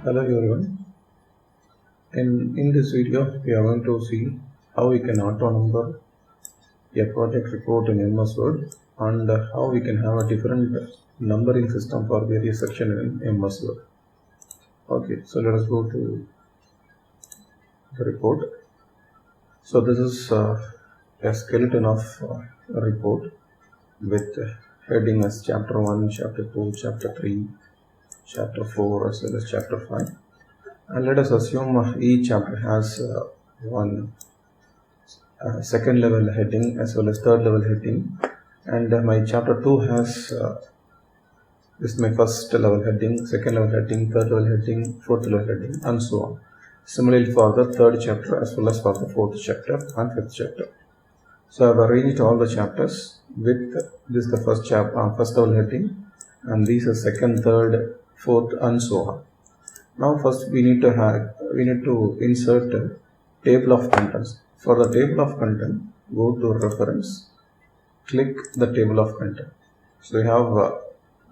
Hello everyone. In this video, we are going to see how we can auto-number a project report in MS Word and how we can have a different numbering system for various sections in MS Word. Okay, so let us go to the report. So this is a skeleton of a report with heading as Chapter 1, Chapter 2, Chapter 3, Chapter 4 as well as Chapter 5. And let us assume each chapter has one second level heading as well as third level heading, and my chapter 2 has this is my first level heading, second level heading, third level heading, fourth level heading, and so on. Similarly for the third chapter as well as for the fourth chapter and fifth chapter. So I have arranged all the chapters with this the first chapter, first level heading, and these are second, third, fourth, and so on. Now first we need to insert a table of contents. For the table of content, go to reference, click the table of content. So you have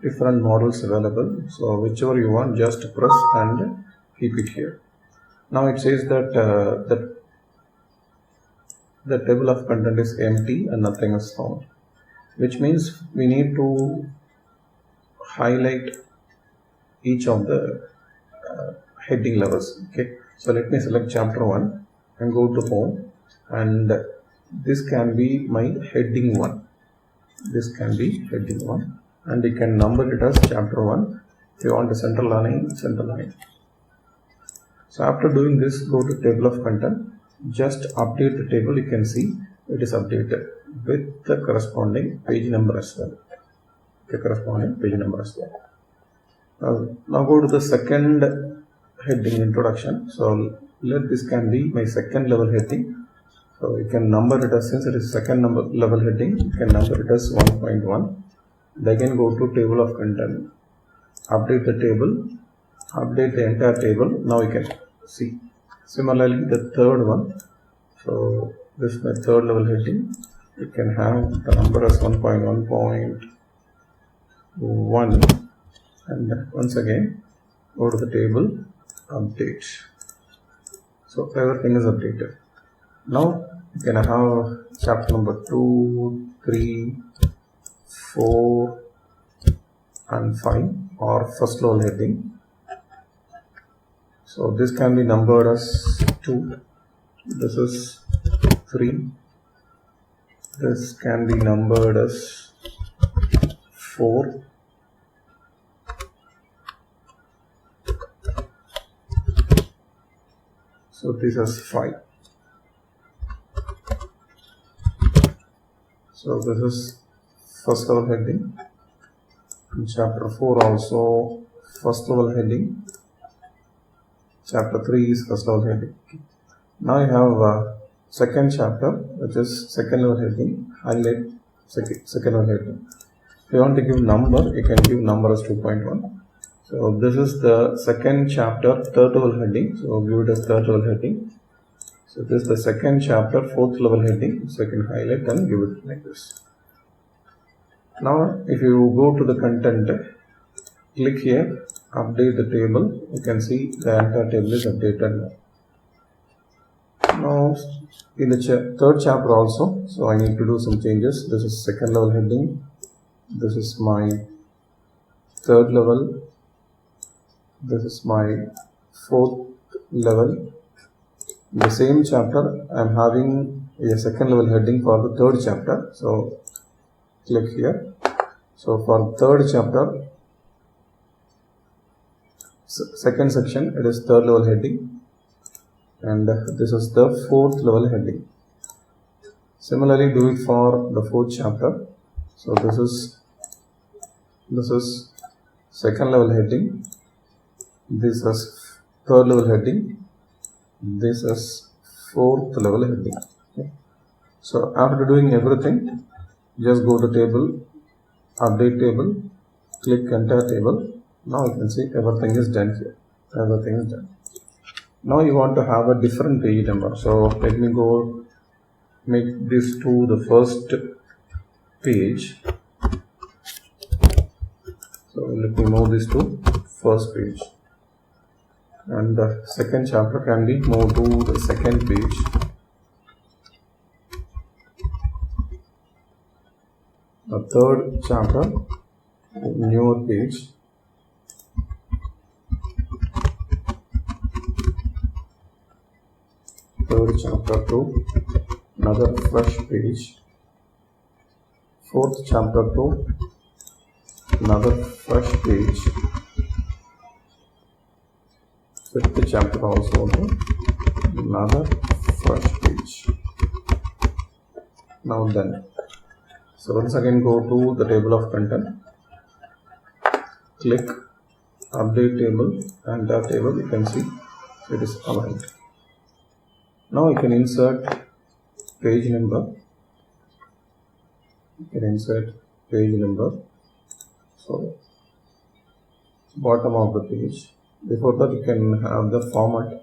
different models available. So whichever you want, just press and keep it here. Now it says that the table of content is empty and nothing is found, which means we need to highlight each of the heading levels. Okay, so let me select chapter 1 and go to home, and this can be my heading 1. This can be heading 1, and you can number it as chapter 1. If you want to center line. So after doing this, go to table of content, just update the table. You can see it is updated with the corresponding page number as well. Now go to the second heading, introduction. So let this can be my second level heading. So you can number it as, since it is second level heading, you can number it as 1.1. Again go to table of content, update the table, update the entire table. Now you can see. Similarly the third one, so this is my third level heading. You can have the number as 1.1.1, and once again go to the table, update. So everything is updated. Now you can have chapter number 2, 3, 4 and 5 or first level heading. So this can be numbered as 2, this is 3, this can be numbered as 4, so this is 5. So this is first level heading. In chapter 4 also first level heading. Chapter 3 is first level heading. Now you have second chapter, which is second level heading. Highlight second level heading. If you want to give number, you can give number as 2.1. So this is the second chapter, third level heading. So give it as third level heading. So this is the second chapter, fourth level heading. So you can highlight and give it like this. Now if you go to the content, click here, update the table. You can see the entire table is updated now. Now in the third chapter also, so I need to do some changes. This is second level heading. This is my third level. This is my fourth level. In the same chapter, I am having a second level heading for the third chapter. So click here. So for third chapter, second section, it is third level heading, and this is the fourth level heading. Similarly do it for the fourth chapter. So this is second level heading, this is third level heading, this is fourth level heading. Okay. So after doing everything, just go to table, update table, click entire table. Now you can see everything is done here. Everything is done. Now you want to have a different page number. So let me go make this to the first page. So let me move this to first page. and the second chapter can be moved to the second page. The third chapter, newer page. Third chapter to another fresh page. Fourth chapter to another fresh page. Fifth chapter also to another fresh page. Now done. So once again go to the table of content, click update table, and that table you can see it is aligned. Now you can insert page number. You can insert page number. So bottom of the page. Before that you can have the format.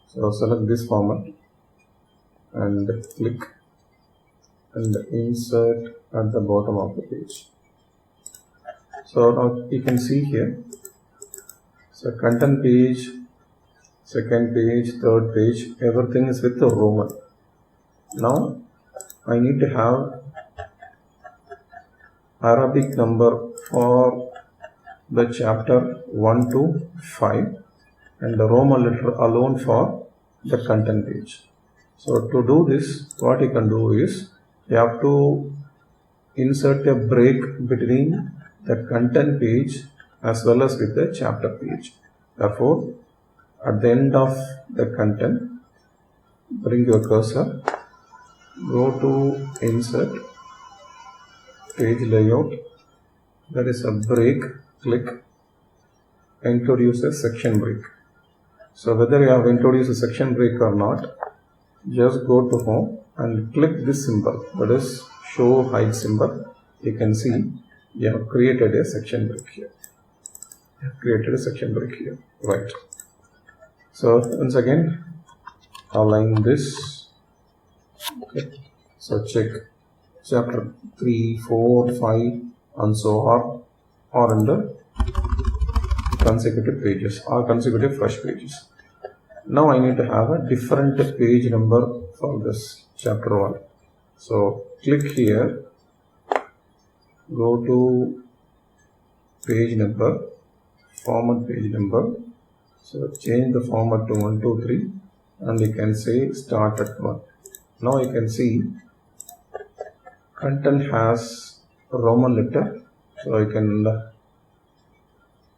So select this format and click and insert at the bottom of the page. So now you can see here, so content page, second page, third page, everything is with the Roman. Now I need to have Arabic number for the chapter 1 to 5 and the Roman letter alone for the content page. So to do this, what you can do is you have to insert a break between the content page as well as with the chapter page. Therefore, at the end of the content, bring your cursor, go to insert, page layout, there is a break, click, introduce a section break. So whether you have introduced a section break or not, just go to home and click this symbol, that is show hide symbol. You can see you have created a section break here. Right. So once again align this. Okay. So check chapter 3, 4, 5 and so on or in the consecutive pages or consecutive fresh pages. Now I need to have a different page number for this chapter 1. So click here, go to page number, format page number. So change the format to 1, 2, 3 and you can say start at 1. Now you can see content has Roman letter. So you can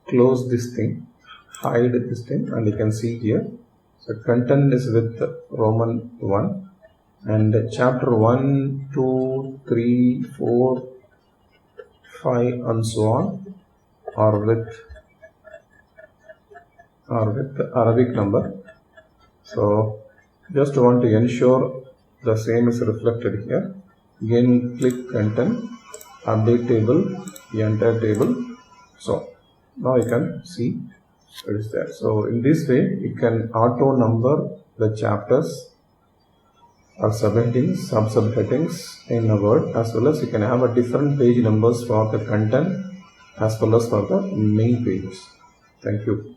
close this thing, hide this thing, and you can see here. So content is with Roman 1 and chapter 1, 2, 3, 4, 5 and so on are with Arabic number. So just want to ensure the same is reflected here. Again click content, update table, enter table. So now you can see it is there. So in this way you can auto number the chapters or subheadings, sub-subheadings in a word, as well as you can have a different page numbers for the content as well as for the main pages. Thank you.